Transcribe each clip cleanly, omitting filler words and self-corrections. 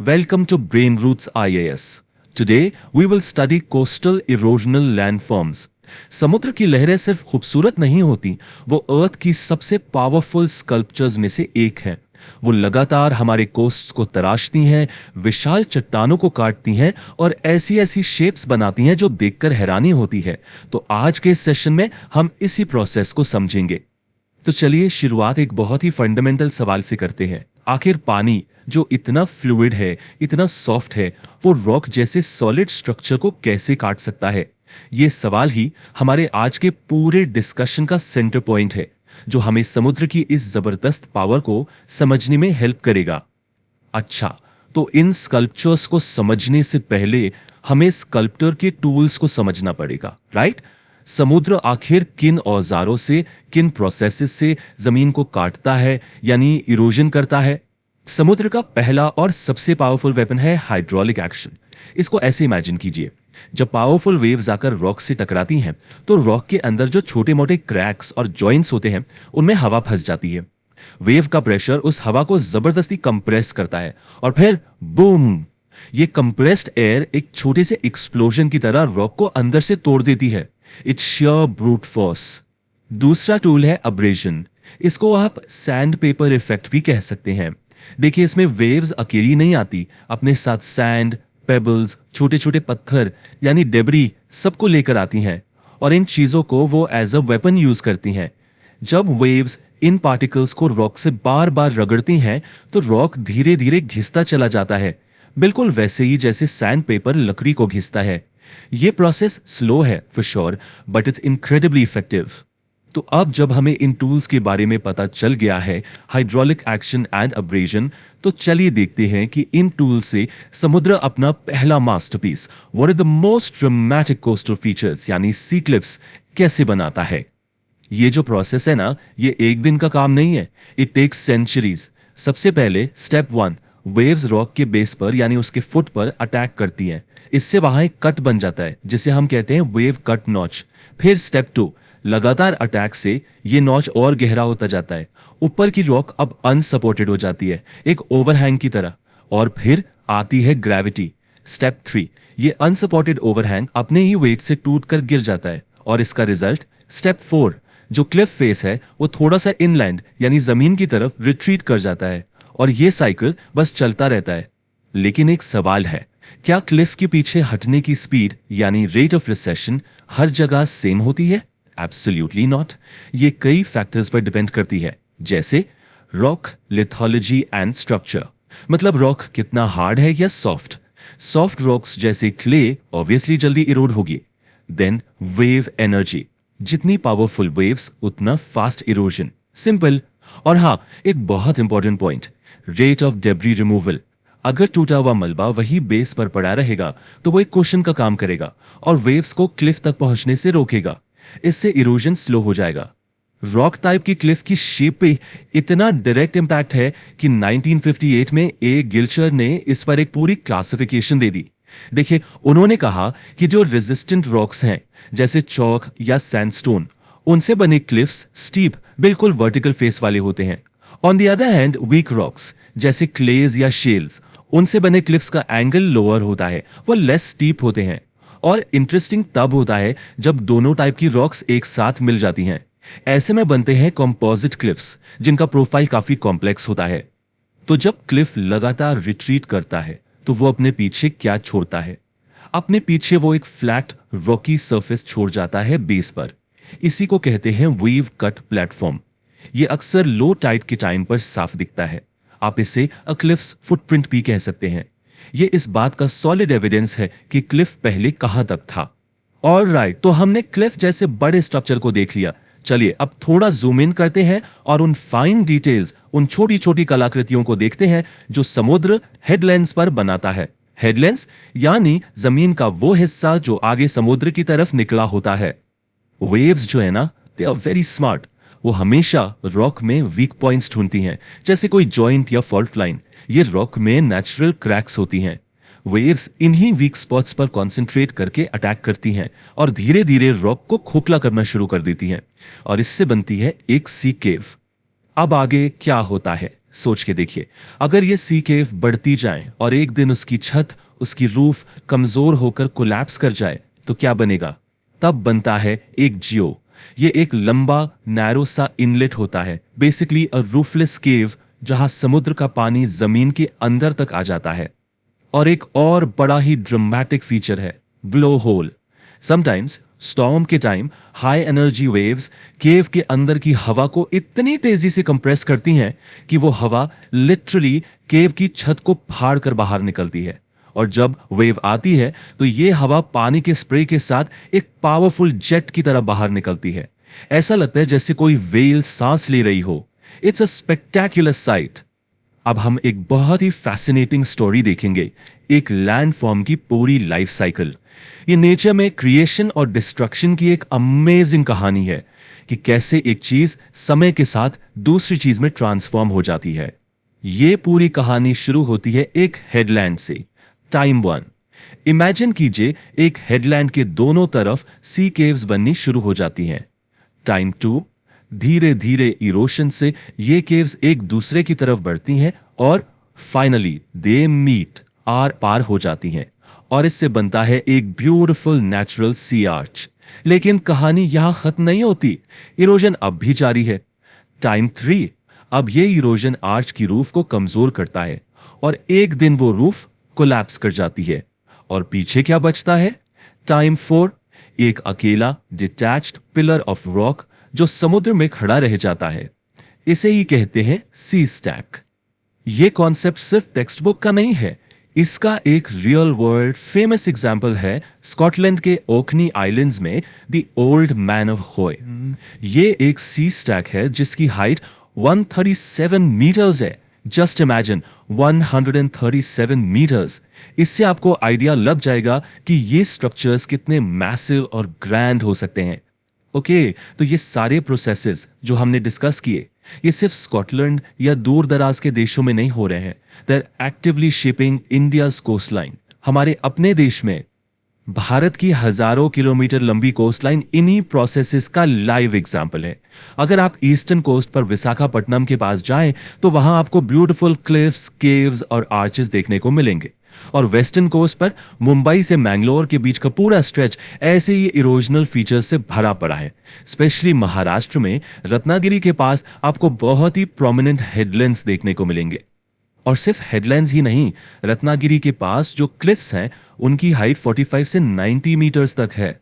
Welcome to Brain Roots IAS. Today we will study coastal erosional landforms. समुद्र की लहरें सिर्फ खूबसूरत नहीं होती, वो अर्थ की सबसे पावरफुल स्कल्पचर्स में से एक है। वो लगातार हमारे कोस्ट्स को तराशती हैं, विशाल चट्टानों को काटती हैं और ऐसी ऐसी शेप्स बनाती हैं जो देखकर हैरानी होती है। तो आज के इस सेशन में हम इसी प्रोसेस को समझेंगे। तो चलिए शुरुआत एक बहुत ही फंडामेंटल सवाल से करते हैं। आखिर पानी जो इतना फ्लूइड है, इतना सॉफ्ट है, वो रॉक जैसे सॉलिड स्ट्रक्चर को कैसे काट सकता है? ये सवाल ही हमारे आज के पूरे डिस्कशन का सेंटर पॉइंट है, जो हमें समुद्र की इस जबरदस्त पावर को समझने में हेल्प करेगा। अच्छा, तो इन स्कल्पचर्स को समझने से पहले हमें स्कल्प्टर के टूल्स को समझना पड़ेगा, राइट? समुद्र आखिर किन औजारों से, किन प्रोसेसेस से जमीन को काटता है यानी इरोजन करता है? समुद्र का पहला और सबसे पावरफुल वेपन है हाइड्रोलिक एक्शन। इसको ऐसे इमेजिन कीजिए, जब पावरफुल वेव्स आकर रॉक से टकराती हैं तो रॉक के अंदर जो छोटे मोटे क्रैक्स और जॉइंट्स होते हैं उनमें हवा फंस जाती है। वेव का प्रेशर उस हवा को जबरदस्ती कंप्रेस करता है और फिर बूम, ये कंप्रेस्ड एयर एक छोटे से एक्सप्लोजन की तरह रॉक को अंदर से तोड़ देती है। It's sheer brute force। दूसरा टूल है अब्रेजन। इसको आप सैंड पेपर इफेक्ट भी कह सकते हैं। देखिए, इसमें वेव्स अकेली नहीं आती, अपने साथ सैंड, पेबल्स, छोटे छोटे पत्थर यानी डेब्री सबको लेकर आती हैं और इन चीजों को वो एज अ वेपन यूज करती हैं। जब वेव्स इन पार्टिकल्स को रॉक से बार बार रगड़ती हैं तो रॉक धीरे धीरे घिसता चला जाता है, बिल्कुल वैसे ही जैसे सैंड पेपर लकड़ी को घिसता है। ये प्रोसेस स्लो है for sure, but it's incredibly effective. तो अब जब हमें इन टूल्स के बारे में पता चल गया है, हाइड्रोलिक एक्शन एंड अब्रेजन, तो चलिए देखते हैं कि इन टूल से समुद्र अपना पहला masterpiece, what are the most dramatic coastal features यानी सी क्लिफ्स, कैसे बनाता है। ये जो प्रोसेस है ना, ये एक दिन का काम नहीं है, इट टेक्स सेंचुरीज। सबसे पहले स्टेप 1, वेव्स रॉक के बेस पर यानी उसके फुट पर अटैक करती हैं। इससे वहां एक कट बन जाता है जिसे हम कहते हैं वेव कट नॉच। फिर स्टेप 2, लगातार अटैक से ये नॉच और गहरा होता जाता है। ऊपर की रॉक अब अनसपोर्टेड हो जाती है, एक ओवरहैंग की तरह। और फिर आती है ग्रेविटी। स्टेप 3, ये अनसपोर्टेड ओवरहैंग अपने ही वेट से टूटकर गिर जाता है और इसका रिजल्ट स्टेप 4, जो क्लिफ फेस है वो थोड़ा सा इनलैंड यानी जमीन की तरफ रिट्रीट कर जाता है और ये साइकिल बस चलता रहता है। लेकिन एक सवाल है, क्या क्लिफ के पीछे हटने की स्पीड यानी रेट ऑफ रिसेशन हर जगह सेम होती है? Absolutely not. ये कई फैक्टर्स पर डिपेंड करती है, जैसे रॉक लिथोलॉजी एंड स्ट्रक्चर, मतलब रॉक कितना हार्ड है या सॉफ्ट। सॉफ्ट रॉक्स जैसे क्ले ऑब्वियसली जल्दी इरोड होगी। देन वेव एनर्जी, जितनी पावरफुल वेव्स उतना फास्ट इरोजन, सिंपल। और हाँ, एक बहुत important point, rate of debris removal. अगर टूटा हुआ मलबा वही बेस पर पड़ा रहेगा तो वो एक कुशन का काम करेगा और वेव्स को क्लिफ तक पहुंचने से रोकेगा। इससे इरोजन स्लो हो जाएगा। रॉक टाइप की क्लिफ की शेप पे इतना डायरेक्ट इंपैक्ट है कि 1958 में ए गिल्चर ने इस पर एक पूरी क्लासिफिकेशन दे दी। देखिए, उन्होंने कहा कि जो रेजिस्टेंट रॉक्स हैं जैसे चौक या सैंडस्टोन, उनसे बने क्लिफ्स स्टीप, बिल्कुल वर्टिकल फेस वाले होते हैं। On the other hand, weak rocks जैसे क्लेज या शेल्स, उनसे बने क्लिफ्स का एंगल लोअर होता है, वो लेस स्टीप होते हैं। और इंटरेस्टिंग तब होता है जब दोनों टाइप की रॉक्स एक साथ मिल जाती हैं। ऐसे में बनते हैं कंपोजिट क्लिफ्स, जिनका प्रोफाइल काफी कॉम्प्लेक्स होता है। तो जब क्लिफ लगातार रिट्रीट करता है तो वो अपने पीछे क्या छोड़ता है? अपने पीछे वो एक फ्लैट रॉकी सरफेस छोड़ जाता है बेस पर। इसी को कहते हैं वेव कट प्लेटफॉर्म। ये अक्सर लो टाइड के टाइम पर साफ दिखता है। आप इसे अ क्लिफ्स फुटप्रिंट भी कह सकते हैं। ये इस बात का सॉलिड एविडेंस है कि क्लिफ पहले कहां तक था। ऑलराइट, तो हमने क्लिफ जैसे बड़े स्ट्रक्चर को देख लिया। चलिए अब थोड़ा जूम इन करते हैं और उन फाइन डिटेल्स, उन छोटी छोटी कलाकृतियों को देखते हैं जो समुद्र हेडलैंड्स पर बनाता है। हेडलैंड्स यानी जमीन का वो हिस्सा जो आगे समुद्र की तरफ निकला होता है। वेव्स जो है ना, दे आर वेरी स्मार्ट। वो हमेशा रॉक में वीक पॉइंट्स ढूंढती हैं, जैसे कोई जॉइंट या फॉल्ट लाइन। ये रॉक में नेचुरल क्रैक्स होती हैं। वेव्स इन्हीं वीक स्पॉट्स पर कॉन्सेंट्रेट करके अटैक करती हैं और धीरे धीरे रॉक को खोखला करना शुरू कर देती हैं और इससे बनती है एक सी केव। अब आगे क्या होता है सोच के देखिए। अगर ये सी केव बढ़ती जाए और एक दिन उसकी छत, उसकी रूफ कमजोर होकर कोलैप्स कर जाए तो क्या बनेगा? तब बनता है एक जियो। ये एक लंबा नैरो सा इनलेट होता है, बेसिकली अ रूफलेस केव जहां समुद्र का पानी जमीन के अंदर तक आ जाता है। और एक और बड़ा ही ड्रामेटिक फीचर है ब्लो होल। समटाइम्स स्टॉर्म के टाइम हाई एनर्जी वेव्स केव के अंदर की हवा को इतनी तेजी से कंप्रेस करती हैं कि वो हवा लिटरली केव की छत को फाड़ कर बाहर निकलती है। और जब वेव आती है तो ये हवा पानी के स्प्रे के साथ एक पावरफुल जेट की तरह बाहर निकलती है। ऐसा लगता है जैसे कोई व्हेल सांस ले रही हो। It's a spectacular site. अब हम एक बहुत ही फैसिनेटिंग स्टोरी देखेंगे, एक लैंडफॉर्म की पूरी लाइफ साइकिल। ये नेचर में क्रिएशन और डिस्ट्रक्शन की एक अमेजिंग कहानी है कि कैसे एक चीज समय के साथ दूसरी चीज में ट्रांसफॉर्म हो जाती है। ये पूरी कहानी शुरू होती है एक हेडलैंड से, टाइम 1। इमेजिन कीजिए एक हेडलैंड के दोनों तरफ सी केव्स बननी शुरू हो जाती हैं। टाइम 2, धीरे धीरे इरोशन से ये केव्स एक दूसरे की तरफ बढ़ती हैं और फाइनली दे मीट, आर पार हो जाती हैं और इससे बनता है एक ब्यूटीफुल नेचुरल सी आर्च। लेकिन कहानी यहां खत्म नहीं होती, इरोजन अब भी जारी है। टाइम 3, अब ये इरोजन आर्च की रूफ को कमजोर करता है और एक दिन वो रूफ कोलैप्स कर जाती है और पीछे क्या बचता है? टाइम 4, एक अकेला डिटैच्ड पिलर ऑफ रॉक जो समुद्र में खड़ा रह जाता है। इसे ही कहते हैं सी स्टैक। ये कॉन्सेप्ट सिर्फ टेक्स्ट बुक का नहीं है, इसका एक रियल वर्ल्ड फेमस एग्जाम्पल है स्कॉटलैंड के ओकनी आइलैंड्स में द ओल्ड मैन ऑफ होय। ये एक सी स्टैक है जिसकी हाइट 137 मीटर्स है। Just imagine 137 metres. इससे आपको आइडिया लग जाएगा कि ये स्ट्रक्चर्स कितने मैसिव और ग्रैंड हो सकते हैं। ओके, तो ये सारे प्रोसेसेस जो हमने डिस्कस किए, ये सिर्फ स्कॉटलैंड या दूर दराज के देशों में नहीं हो रहे हैं। They are actively shaping India's coastline. हमारे अपने देश में भारत की हजारों किलोमीटर लंबी कोस्टलाइन इन्हीं प्रोसेसेस का लाइव एग्जाम्पल है। अगर आप ईस्टर्न कोस्ट पर विशाखापट्टनम के पास जाएं तो वहां आपको ब्यूटीफुल क्लिफ्स, केव्स और आर्चेस देखने को मिलेंगे। और वेस्टर्न कोस्ट पर मुंबई से मैंगलोर के बीच का पूरा स्ट्रेच ऐसे ही इरोजनल फीचर्स से भरा पड़ा है। स्पेशली महाराष्ट्र में रत्नागिरी के पास आपको बहुत ही प्रोमिनेंट हेडलैंड्स देखने को मिलेंगे। और सिर्फ हेडलैंड्स ही नहीं, रत्नागिरी के पास जो क्लिफ्स हैं उनकी हाइट 45 से 90 मीटर्स तक है।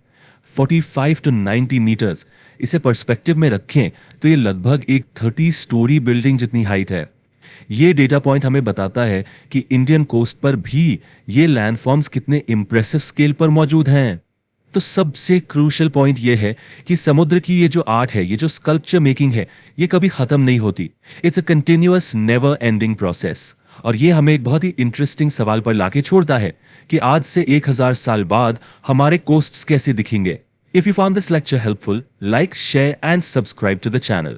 45 टू 90 मीटर्स, इसे पर्सपेक्टिव में रखें तो ये लगभग एक 30 स्टोरी बिल्डिंग जितनी हाइट है। ये डेटा पॉइंट हमें बताता है कि इंडियन कोस्ट पर भी ये लैंडफॉर्म्स कितने इंप्रेसिव स्केल पर मौजूद हैं। तो सबसे क्रूशियल पॉइंट ये है कि समुद्र की ये जो आर्ट है, ये जो स्कल्पचर मेकिंग है, ये कभी खत्म नहीं होती। It's a continuous never ending process. और ये हमें एक बहुत ही इंटरेस्टिंग सवाल पर लाके छोड़ता है कि आज से 1000 साल बाद हमारे कोस्ट्स कैसे दिखेंगे। If you found this lecture helpful, like, share and subscribe to the channel.